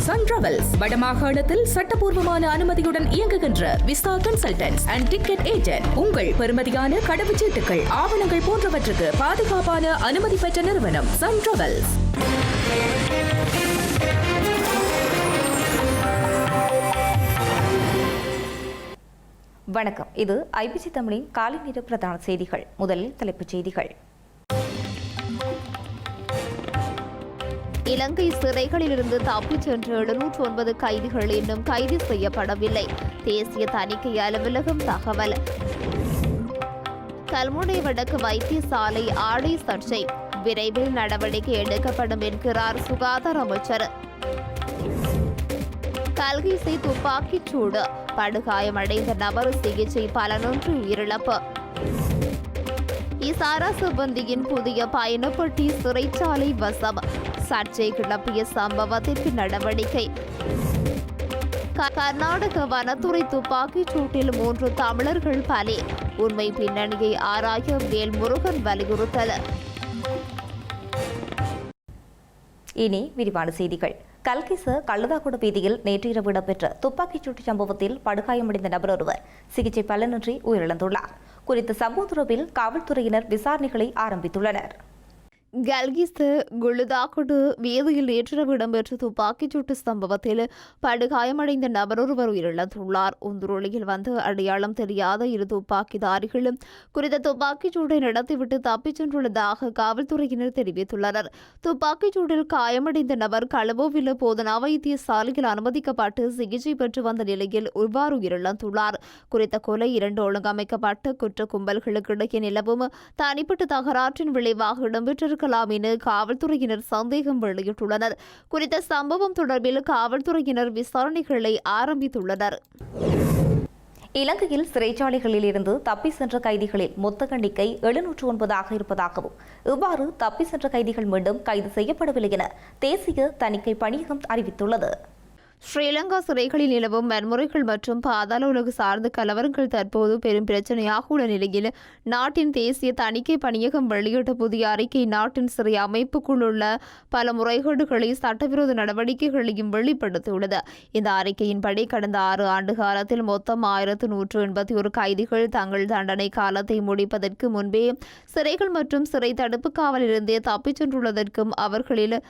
Sun travels வடமாகாணத்தில் சட்டபூர்வமான அனுமதியுடன் இயங்குகின்ற visa consultants and ticket agent. உங்கள் பெறுமதியான கடவுச்சீட்டுகள், ஆவணங்கள் போன்றவற்றுக்கு பாதுகாப்பான அனுமதி பெற்ற நிறுவனம் சன் டிராவல்ஸ். வணக்கம். இது ஐபிசி தமிழின் காலை நேர பிரதான செய்திகள். முதலில் தலைப்புச் செய்திகள். இலங்கை சிறைகளிலிருந்து தப்பிச் சென்ற 709 கைதிகள் இன்னும் கைது செய்யப்படவில்லை. தேசிய தணிக்கை அலுவலகம் தகவல். கல்முனை வடக்கு வைத்தியசாலை ஆடை சர்ச்சை, விரைவில் நடவடிக்கை எடுக்கப்படும் என்கிறார் சுகாதார அமைச்சர். கல்கிசை துப்பாக்கிச் சூடு, படுகாயமடைந்த நபர் சிகிச்சை பலனொன்று உயிரிழப்பு. இசாரா சிப்பந்தியின் புதிய பயணப்பட்டி சிறைச்சாலை வசம், சர்ச்சை கிளப்பிய சம்பவத்திற்கு நடவடிக்கை. கர்நாடக வனத்துறை துப்பாக்கிச் சூட்டில் 3 தமிழர்கள் பலி, உண்மை பின்னணியை ஆராய வேல்முருகன் வலியுறுத்தல். இனி விரிவான செய்திகள். கல்கிச கள்ளதாக்குட வீதியில் நேற்று இரவு இடம்பெற்ற துப்பாக்கிச்சூட்டு சம்பவத்தில் படுகாயமடைந்த நபர் ஒருவர் சிகிச்சை பலனின்றி உயிரிழந்துள்ளார். குறித்த சம்பவம் தொடர்பில் காவல்துறையினர் விசாரணைகளை ஆரம்பித்துள்ளனர். கல்கிச குளுதாக்குடு வீதியில் நேற்றிரவு இடம்பெற்ற துப்பாக்கிச்சூட்டு சம்பவத்தில் படுகாயமடைந்த நபர் ஒருவர் உயிரிழந்துள்ளார். உந்துருளியில் வந்து அடையாளம் தெரியாத 2 துப்பாக்கிதாரிகளும் குறித்த துப்பாக்கிச்சூட்டை நடத்திவிட்டு தப்பிச் சென்றுள்ளதாக காவல்துறையினர் தெரிவித்துள்ளனர். துப்பாக்கிச்சூட்டில் காயமடைந்த நபர் களவோவில போதனா வைத்தியசாலையில் அனுமதிக்கப்பட்டு சிகிச்சை பெற்று வந்த நிலையில் இவ்வாறு உயிரிழந்துள்ளார். குறித்த கொலை 2 ஒழுங்கமைக்கப்பட்ட குற்ற கும்பல்களுக்கு இடையே நிலவும் தனிப்பட்ட தகராற்றின் விளைவாக இடம்பெற்றிருக்க என காவல்துறையினர் சந்தேகம் வெளியிட்டுள்ளனர். குறித்த சம்பவம் தொடர்பில் காவல்துறையினர் விசாரணைகளை ஆரம்பித்துள்ளனர். இலங்கையில் சிறைச்சாலைகளில் இருந்து தப்பி சென்ற கைதிகளில் மொத்த எண்ணிக்கை 709 இருப்பதாகவும், இவ்வாறு தப்பி சென்ற கைதிகள் மீண்டும் கைது செய்யப்படவில்லை என தேசிய தணிக்கை பணியகம் அறிவித்துள்ளது. ஸ்ரீலங்கா சிறைகளில் நிலவும் வன்முறைகள் மற்றும் பாதாள உலகு சார்ந்த கலவரங்கள் தற்போது பெரும் பிரச்சனையாக உள்ள நிலையில் நாட்டின் தேசிய தணிக்கை பணியகம் வெளியிட்ட புதிய அறிக்கை நாட்டின் சிறை அமைப்புக்குள் உள்ள பல முறைகேடுகளை சட்டவிரோத நடவடிக்கைகளையும் வெளிப்படுத்தியுள்ளது. இந்த அறிக்கையின்படி கடந்த 6 ஆண்டு காலத்தில் மொத்தம் 1181 கைதிகள் தங்கள் தண்டனை காலத்தை முடிப்பதற்கு முன்பே சிறைகள் மற்றும் சிறை தடுப்பு காவலிருந்தே தப்பிச் சென்றுள்ளதற்கும் அவர்களில்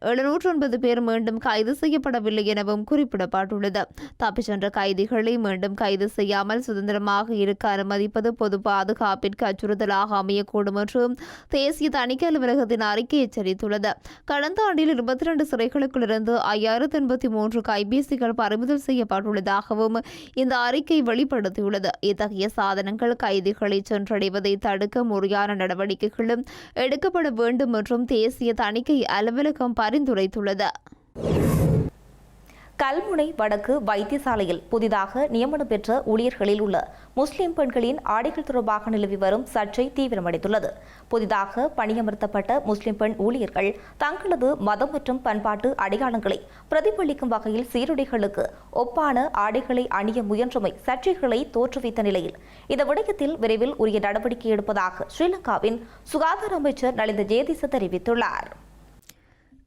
709 பேர் மீண்டும் கைது செய்யப்படவில்லை எனவும் குறிப்பிடப்பட்டுள்ளது. தப்பிச் சென்ற கைதிகளை மீண்டும் கைது செய்யாமல் சுதந்திரமாக இருக்க அனுமதிப்பது பொது பாதுகாப்பிற்கு அச்சுறுத்தலாக அமையக்கூடும் என்றும் தேசிய தணிக்கை அலுவலகத்தின் அறிக்கை எச்சரித்துள்ளது. கடந்த ஆண்டில் 22 சிறைகளுக்குள்ளிருந்து 5083 கைபேசிகள் பறிமுதல் செய்யப்பட்டுள்ளதாகவும் இந்த அறிக்கை வெளிப்படுத்தியுள்ளது. இத்தகைய சாதனங்கள் கைதிகளை சென்றடைவதை தடுக்க முறையான நடவடிக்கைகளும் எடுக்கப்பட வேண்டும் என்றும் தேசிய தணிக்கை அலுவலகம் பரிந்துரைத்துள்ளது. கல்முனை வடக்கு வைத்தியசாலையில் புதிதாக நியமனம் பெற்ற ஊழியர்களில் உள்ள முஸ்லிம் பெண்களின் ஆடைகள் தொடர்பாக நிலவி வரும் சர்ச்சை தீவிரமடைந்துள்ளது. புதிதாக பணியமர்த்தப்பட்ட முஸ்லிம் பெண் ஊழியர்கள் தங்களது மதம் மற்றும் பண்பாட்டு அடையாளங்களை பிரதிபலிக்கும் வகையில் சீருடைகளுக்கு ஒப்பான ஆடைகளை அணிய முயன்றமை சர்ச்சைகளை தோற்றுவித்த நிலையில் இந்த விடயத்தில் விரைவில் உரிய நடவடிக்கை எடுப்பதாக ஸ்ரீலங்காவின் சுகாதார அமைச்சர் நலிந்த ஜேதிச தெரிவித்துள்ளார்.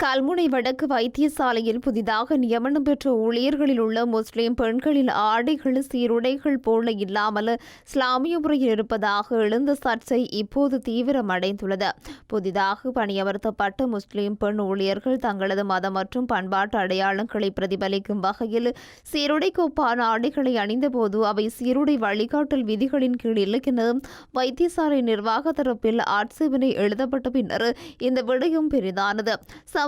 கல்முனை வடக்கு வைத்தியசாலையில் புதிதாக நியமனம் பெற்ற ஊழியர்களில் உள்ள முஸ்லிம் பெண்களின் ஆடைகள் சீருடைகள் போல இல்லாமல் இஸ்லாமிய முறையில் இருப்பதாக எழுந்த சர்ச்சை இப்போது தீவிரமடைந்துள்ளது. புதிதாக பணியமர்த்தப்பட்ட முஸ்லிம் பெண் ஊழியர்கள் தங்களது மதம் மற்றும் பண்பாட்டு அடையாளங்களை பிரதிபலிக்கும் வகையில் சீருடைக்கு ஒப்பான ஆடைகளை அணிந்தபோது அவை சீருடை வழிகாட்டல் விதிகளின் கீழ் இல்லை என வைத்தியசாலை நிர்வாக தரப்பில் ஆட்சேபனை எழுதப்பட்ட பின்னர் இந்த விடயம் பெரிதானது.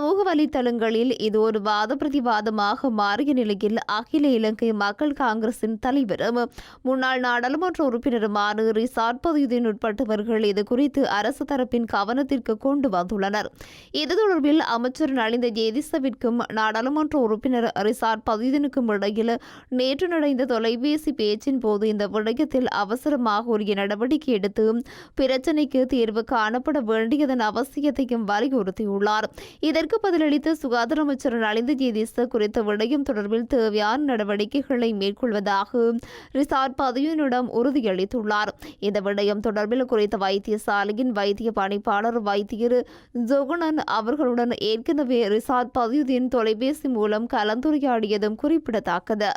சமூக வலைதளங்களில் இது ஒரு வாத பிரதிவாதமாக மாறிய நிலையில் அகில இலங்கை மக்கள் காங்கிரசின் தலைவரும் முன்னாள் நாடாளுமன்ற உறுப்பினருமான ரிசாட் பதியுதீன் உட்பட்டவர்கள் இது குறித்து அரசு தரப்பின் கவனத்திற்கு கொண்டு வந்துள்ளனர். இது தொடர்பில் அமைச்சர் நலிந்த ஜேதிசவிற்கும் நாடாளுமன்ற உறுப்பினர் ரிசாட் பதியுதீனுக்கும் இடையில் நேற்று நடந்த தொலைபேசி பேச்சின் போது இந்த விடயத்தில் அவசரமாக உரிய நடவடிக்கை எடுத்து பிரச்சினைக்கு தீர்வு காணப்பட வேண்டியதன் அவசியத்தையும் வலியுறுத்தியுள்ளார். இதற்கு இதற்கு பதிலளித்த சுகாதார அமைச்சர் நலிந்த ஜேதிச குறித்த விடயம் தொடர்பில் தேவையான நடவடிக்கைகளை மேற்கொள்வதாக ரிசார்ட் பதவியினரிடம் உறுதியளித்துள்ளார். இந்த விடயம் தொடர்பில் குறித்த வைத்தியசாலையின் வைத்திய பணிப்பாளர் வைத்தியர் ஜொகுணன் அவர்களுடன் ஏற்கனவே ரிசார்ட் பதவியின் தொலைபேசி மூலம் கலந்துரையாடியதும் குறிப்பிடத்தக்கது.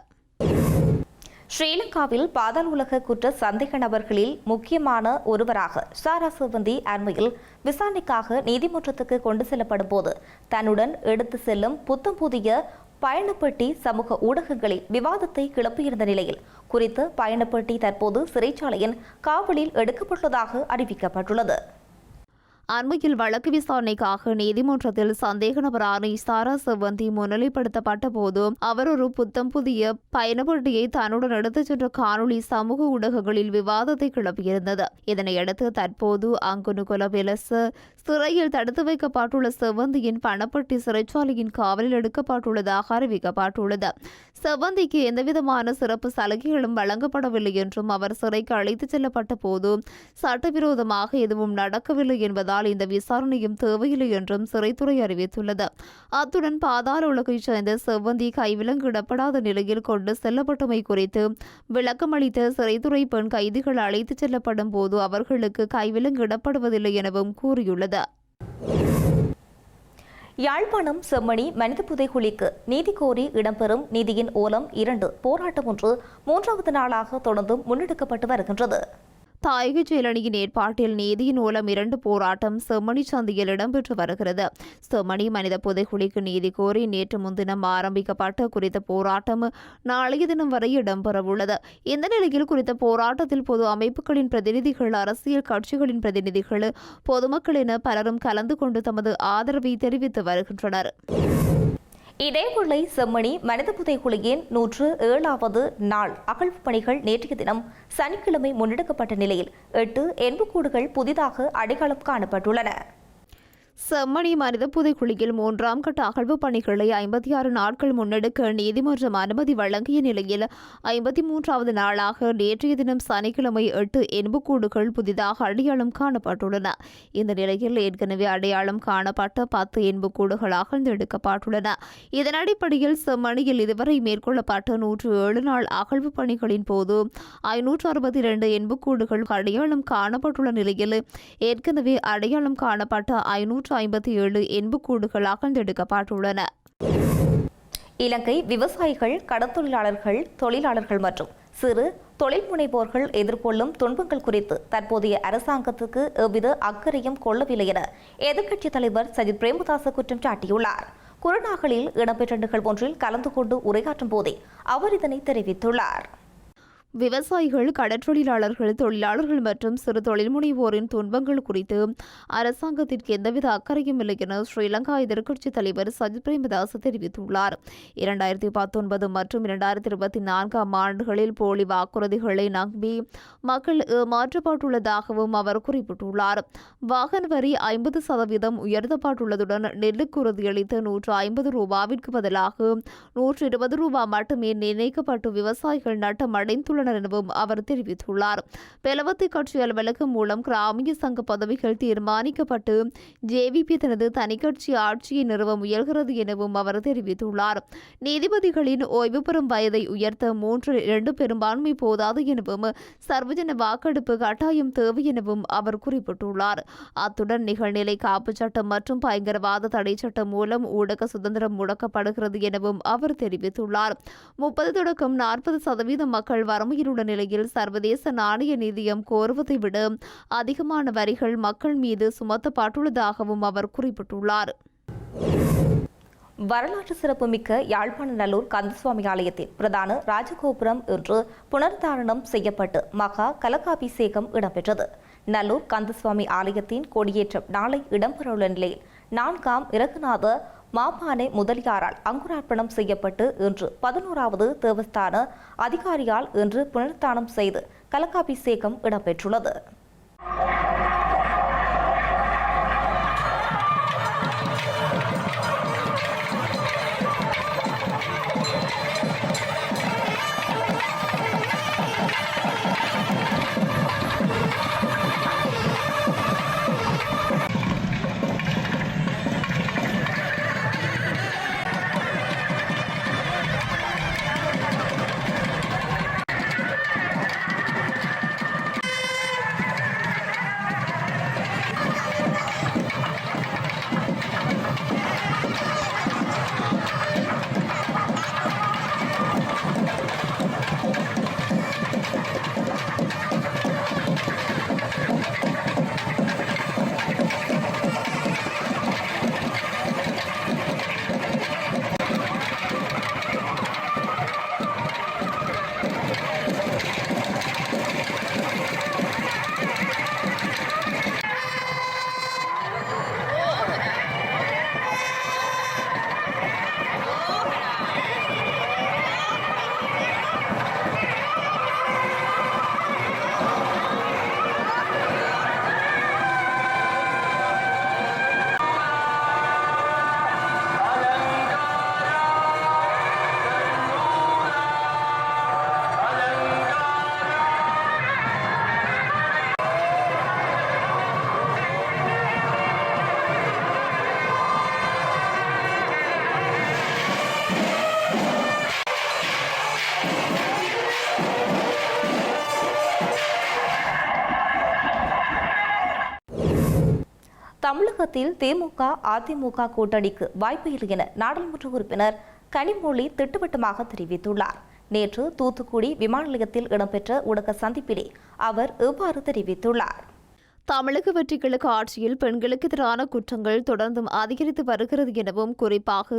ஸ்ரீலங்காவில் பாதாள உலக குற்ற சந்தேக நபர்களில் முக்கியமான ஒருவராக சாரா சிவந்தி அண்மையில் விசாரணைக்காக நீதிமன்றத்துக்கு கொண்டு செல்லப்படும் போது தன்னுடன் எடுத்து செல்லும் புத்தம் புதிய பயணப்பட்டி சமூக ஊடகங்களில் விவாதத்தை கிளப்பியிருந்த நிலையில் குறித்த பயணப்பட்டி தற்போது சிறைச்சாலையின் காவலில் எடுக்கப்பட்டுள்ளதாக அறிவிக்கப்பட்டுள்ளது. அண்மையில் வழக்கு விசாரணைக்காக நீதிமன்றத்தில் சந்தேக நபரான சாரா சிவந்தி முன்னிலைப்படுத்தப்பட்ட போது அவர் ஒரு புத்தம் புதிய பயணப்பட்டியை தன்னுடன் எடுத்துச் சென்ற காணொலி சமூக ஊடகங்களில் விவாதத்தை கிளப்பியிருந்தது. இதனையடுத்து தற்போது அங்குனுகுல வெலச சிறையில் தடுத்து வைக்கப்பட்டுள்ள சிவந்தியின் பணப்பட்டி சிறைச்சாலையின் காவலில் எடுக்கப்பட்டுள்ளதாக அறிவிக்கப்பட்டுள்ளது. சிவந்திக்கு எந்தவிதமான சிறப்பு சலுகைகளும் வழங்கப்படவில்லை என்றும் அவர் சிறைக்கு அழைத்துச் செல்லப்பட்ட போது சட்டவிரோதமாக எதுவும் நடக்கவில்லை என்பதால் இந்த விசாரணையும் தேவையில்லை என்றும் சிறைத்துறை அறிவித்துள்ளது. அத்துடன் பாதாள உலகைச் சேர்ந்த செவ்வந்தி கைவிலங்கிடப்படாத நிலையில் கொண்டு செல்லப்பட்டமை குறித்து விளக்கமளித்த சிறைத்துறை பெண் கைதிகள் அழைத்துச் செல்லப்படும் போது அவர்களுக்கு கைவிலங்கிடப்படுவதில்லை எனவும் கூறியுள்ளது. யாழ்ப்பாணம் செம்மணி மனித புதைகுழிக்கு நீதி கோரி இடம்பெறும் நீதியின் ஓலம் 2 போராட்டம் ஒன்று 3வது நாளாக தொடர்ந்தும் முன்னெடுக்கப்பட்டு வருகின்றது. தாயக செயலணியின் ஏற்பாட்டில் நீதியின் மூலம் 2 போராட்டம் செம்மணி சந்தையில் இடம்பெற்று வருகிறது. செம்மணி மனித புதைகுழிக்கு நீதி கோரி நேற்று முன்தினம் ஆரம்பிக்கப்பட்ட குறித்த போராட்டம் நாளைய தினம் வரை இடம்பெறவுள்ளது. இந்த நிலையில் குறித்த போராட்டத்தில் பொது அமைப்புகளின் பிரதிநிதிகள், அரசியல் கட்சிகளின் பிரதிநிதிகள், பொதுமக்கள் என பலரும் கலந்து கொண்டு தமது ஆதரவை தெரிவித்து வருகின்றனர். இதேவேளை செம்மணி மனித புதைகுழியின் 107வது நாள் அகழ்வு பணிகள் நேற்றைய தினம் சனிக்கிழமை முன்னெடுக்கப்பட்ட நிலையில் 8 எண்புக்கூடுகள் புதிதாக அடையாளம் காணப்பட்டுள்ளன. செம்மணி மனித புதைக்குழியில் 3ஆம் கட்ட அகழ்வு பணிகளை 56 நாட்கள் முன்னெடுக்க நீதிமன்றம் அனுமதி வழங்கிய நிலையில் 53வது நாளாக நேற்றைய தினம் சனிக்கிழமை 8 எண்புக்கூடுகள் புதிதாக அடையாளம் காணப்பட்டுள்ளன. இந்த நிலையில் ஏற்கனவே அடையாளம் காணப்பட்ட 10 எண்புக்கூடுகள் அகழ்ந்தெடுக்கப்பட்டுள்ளன. இதன் அடிப்படையில் செம்மணியில் இதுவரை மேற்கொள்ளப்பட்ட 107 நாள் அகழ்வு பணிகளின் போது 562 எண்புக்கூடுகள் அடையாளம் காணப்பட்டுள்ள நிலையில் ஏற்கனவே அடையாளம் காணப்பட்ட 557 எண்புக்கூடுகள் அகழ்ந்தெடுக்கப்பட்டுள்ளன. இலங்கை விவசாயிகள், கடற்தொழிலாளர்கள், தொழிலாளர்கள் மற்றும் சிறு தொழில் முனைவோர்கள் எதிர்கொள்ளும் துன்பங்கள் குறித்து தற்போதைய அரசாங்கத்துக்கு எவ்வித அக்கறையும் கொள்ளவில்லை என எதிர்க்கட்சித் தலைவர் சஜித் பிரேமதாச குற்றம் சாட்டியுள்ளார். குருநாகலில் இடம்பெற்ற நிகழ்வொன்றில் கலந்து கொண்டு உரையாற்றும் போதே அவர் இதனை தெரிவித்துள்ளார். விவசாயிகள், கடற்றொழிலாளர்கள், தொழிலாளர்கள் மற்றும் சிறு தொழில் முனைவோரின் துன்பங்கள் குறித்து அரசாங்கத்திற்கு எந்தவித அக்கறையும் இல்லை என ஸ்ரீலங்கா எதிர்க்கட்சித் தலைவர் சஜித் பிரேமதாச தெரிவித்துள்ளார். 2019 மற்றும் 2024 ஆண்டுகளில் போலி வாக்குறுதிகளை நம்பி மக்கள் ஏமாற்றப்பட்டுள்ளதாகவும் அவர் குறிப்பிட்டுள்ளார். வாகன வரி 50% உயர்த்தப்பட்டுள்ளதுடன் நெல்லுக்கு உறுதியளித்த 150 ரூபாவிற்கு பதிலாக 120 ரூபாய் மட்டுமே நிர்ணயிக்கப்பட்டு விவசாயிகள் நட்டம் அடைந்துள்ளனர் எனவும் அவர் தெரிவித்துள்ளார். பெலவத்தை கட்சி அலுவலகம் மூலம் கிராமிய சங்க பதவிகள் தீர்மானிக்கப்பட்டு ஜேவிபி தனது தனிக்கட்சி ஆட்சியை நிறுவ முயல்கிறது எனவும் அவர் தெரிவித்துள்ளார். நீதிபதிகளின் ஓய்வு பெறும் வயதை உயர்த்த 3/2 பெரும்பான்மை போதாது எனவும் சர்வஜன வாக்கெடுப்பு கட்டாயம் தேவை எனவும் அவர் குறிப்பிட்டுள்ளார். அத்துடன் நிகழ்நிலை காப்பு சட்டம் மற்றும் பயங்கரவாத தடை சட்டம் மூலம் ஊடக சுதந்திரம் முடக்கப்படுகிறது எனவும் அவர் தெரிவித்துள்ளார். 30 தொடக்கம் 40% மக்கள் வறுமையில் உள்ள நிலையில் சர்வதேச நாணய நிதியம் கோருவதை விட அதிகமான வரிகள் மக்கள் மீது சுமத்தப்பட்டுள்ளதாகவும் அவர் குறிப்பிட்டுள்ளார். வரலாற்று சிறப்புமிக்க யாழ்ப்பாண நல்லூர் கந்தசுவாமி ஆலயத்தின் பிரதான ராஜகோபுரம் இன்று புனர்தாரணம் செய்யப்பட்டு மகா கலகாபிஷேகம் இடம்பெற்றது. நல்லூர் கந்தசுவாமி ஆலயத்தின் கொடியேற்றம் நாளை இடம்பெறவுள்ள நிலையில் 4ஆம் இரகுநாத மாப்பானை முதலியாரால் அங்குரார்ப்பணம் செய்யப்பட்டு இன்று 11வது தேவஸ்தான அதிகாரியால் இன்று புனர்தானம் செய்து கலகாபிஷேகம் இடம்பெற்றுள்ளது. தமிழகத்தில் திமுக அதிமுக கூட்டணிக்கு வாய்ப்பில்லை என நாடாளுமன்ற உறுப்பினர் கனிமொழி திட்டவட்டமாக தெரிவித்துள்ளார். நேற்று தூத்துக்குடி விமான நிலையத்தில் இடம்பெற்ற ஊடக சந்திப்பிலே அவர் இவ்வாறு தெரிவித்துள்ளார். தமிழக வெற்றிகளுக்கு ஆட்சியில் பெண்களுக்கு எதிரான குற்றங்கள் தொடர்ந்தும் அதிகரித்து வருகிறது எனவும், குறிப்பாக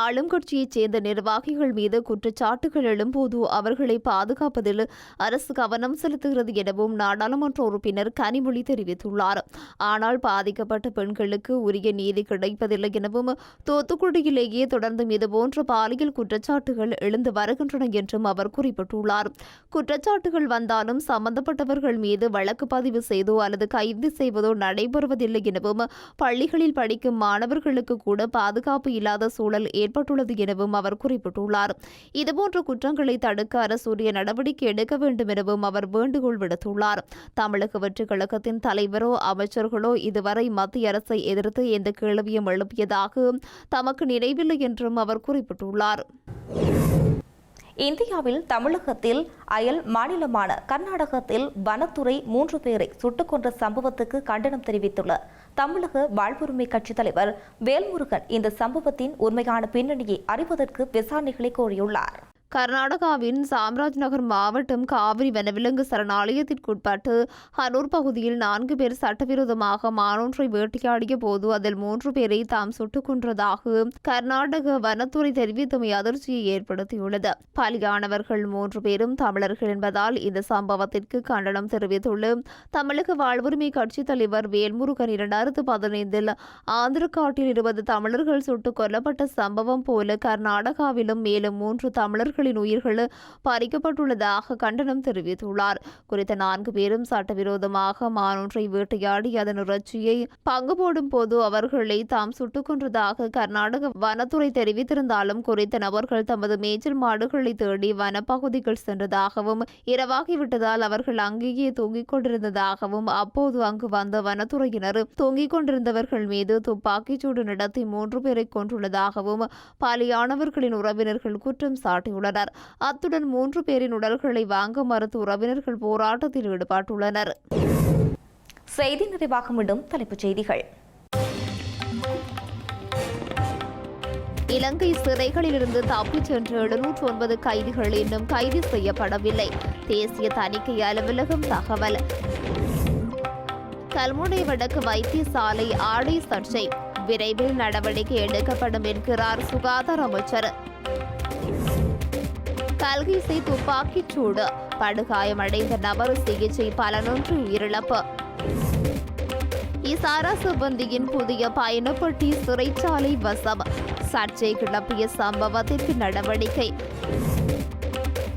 ஆளும் கட்சியைச் சேர்ந்த நிர்வாகிகள் மீது குற்றச்சாட்டுகள் எழும்போது அவர்களை பாதுகாப்பதில் அரசு கவனம் செலுத்துகிறது எனவும் நாடாளுமன்ற உறுப்பினர் கனிமொழி தெரிவித்துள்ளார். ஆனால் பாதிக்கப்பட்ட பெண்களுக்கு உரிய நீதி கிடைப்பதில்லை எனவும், தூத்துக்குடியிலேயே தொடர்ந்தும் இதுபோன்ற பாலியல் குற்றச்சாட்டுகள் எழுந்து வருகின்றன என்றும் அவர் குறிப்பிட்டுள்ளார். குற்றச்சாட்டுகள் வந்தாலும் சம்பந்தப்பட்டவர்கள் மீது வழக்கு பதிவு செய்தோ அல்லது கைது செய்வதோ நடைபெறுவதில்லை எனவும், பள்ளிகளில் படிக்கும் மாணவர்களுக்கு கூட பாதுகாப்பு இல்லாத சூழல் ஏற்பட்டுள்ளது எனவும் அவர் குறிப்பிட்டுள்ளார். இதுபோன்ற குற்றங்களை தடுக்க அரசு உரிய நடவடிக்கை எடுக்க வேண்டும் எனவும் அவர் வேண்டுகோள் விடுத்துள்ளார். தமிழக வெற்றிக் கழகத்தின் தலைவரோ அமைச்சர்களோ இதுவரை மத்திய அரசை எதிர்த்து எந்த கேள்வியும் எழுப்பியதாக தமக்கு நினைவில்லை என்றும் அவர் குறிப்பிட்டுள்ளார். இந்தியாவில் தமிழகத்தில் அயல் மாநிலமான கர்நாடகத்தில் வனத்துறை 3 பேரை சுட்டுக் கொன்ற சம்பவத்துக்கு கண்டனம் தெரிவித்துள்ள தமிழக வாழ்வுரிமை கட்சித் தலைவர் வேல்முருகன் இந்த சம்பவத்தின் உண்மையான பின்னணியை அறிவதற்கு விசாரணைகளை கோரியுள்ளார். கர்நாடகாவின் சாம்ராஜ்நகர் மாவட்டம் காவிரி வனவிலங்கு சரணாலயத்திற்குட்பட்டு ஹனூர் பகுதியில் 4 பேர் சட்டவிரோதமாக மானொன்றை வேட்டையாடிய போது அதில் 3 பேரை தாம் சுட்டுக் கொன்றதாக கர்நாடக வனத்துறை தெரிவித்தமை அதிர்ச்சியை ஏற்படுத்தியுள்ளது. பலியானவர்கள் 3 பேரும் தமிழர்கள் என்பதால் இந்த சம்பவத்திற்கு கண்டனம் தெரிவித்துள்ள தமிழக வாழ்வுரிமை கட்சித் தலைவர் வேல்முருகன் 2015 ஆந்திரக்காட்டில் 20 தமிழர்கள் சுட்டுக் கொல்லப்பட்ட சம்பவம் போல கர்நாடகாவிலும் மேலும் 3 தமிழர்கள் உயிர்கள் பறிக்கப்பட்டுள்ளதாக கண்டனம் தெரிவித்துள்ளார். குறித்த 4 பேரும் சட்டவிரோதமாக மானொன்றை வேட்டையாடி அதன் இறைச்சியை பங்கு போடும் போது அவர்களை தாம் சுட்டுக் கொன்றதாக கர்நாடக வனத்துறை தெரிவித்திருந்தாலும் குறித்த நபர்கள் தமது மேய்ச்சல் மாடுகளை தேடி வனப்பகுதிகள் சென்றதாகவும், இரவாகிவிட்டதால் அவர்கள் அங்கேயே தூங்கிக் கொண்டிருந்ததாகவும், அப்போது அங்கு வந்த வனத்துறையினர் தூங்கிக் கொண்டிருந்தவர்கள் மீது துப்பாக்கிச்சூடு நடத்தி 3 பேரை கொன்றுள்ளதாகவும் பலியானவர்களின் உறவினர்கள் குற்றம் சாட்டியுள்ளனர். அத்துடன் 3 பேரின் உடல்களை வாங்க மறுத்து உறவினர்கள் போராட்டத்தில் ஈடுபட்டுள்ளனர். செய்தி நிறைவாக மீண்டும் தலைப்புச் செய்திகள். இலங்கை சிறைகளிலிருந்து தப்பிச் சென்ற 709 கைதிகள் இன்னும் கைது செய்யப்படவில்லை. தேசிய தணிக்கை அலுவலகம் தகவல். கல்முனை வடக்கு வைத்தியசாலை ஆடை சர்ச்சை விரைவில் நடவடிக்கை எடுக்கப்படும் என்கிறார் சுகாதார அமைச்சர். கல்கிசை துப்பாக்கிச் சூடு படுகாயமடைந்த நபர் சிகிச்சை பலனொன்று உயிரிழப்பு. இசாரா சிப்பந்தியின் புதிய பயணப்பட்டி சிறைச்சாலை வசம் சர்ச்சை கிளப்பிய சம்பவத்திற்கு நடவடிக்கை.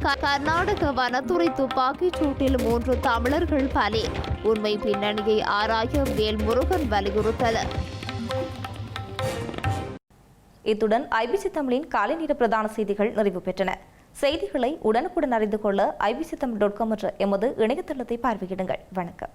கர்நாடக வனத்துறை துப்பாக்கிச் சூட்டில் 3 தமிழர்கள் பலி உண்மை பின்னணியை ஆராய வேல்முருகன் வலியுறுத்தல். இத்துடன் ஐபிசி தமிழின் காலை நேர பிரதான செய்திகள் நிறைவு பெற்றன. செய்திகளை உடனுக்குடன் அறிந்து கொள்ள ibctamil.com என்ற எமது இணையதளத்தை பார்வையிடுங்கள். வணக்கம்.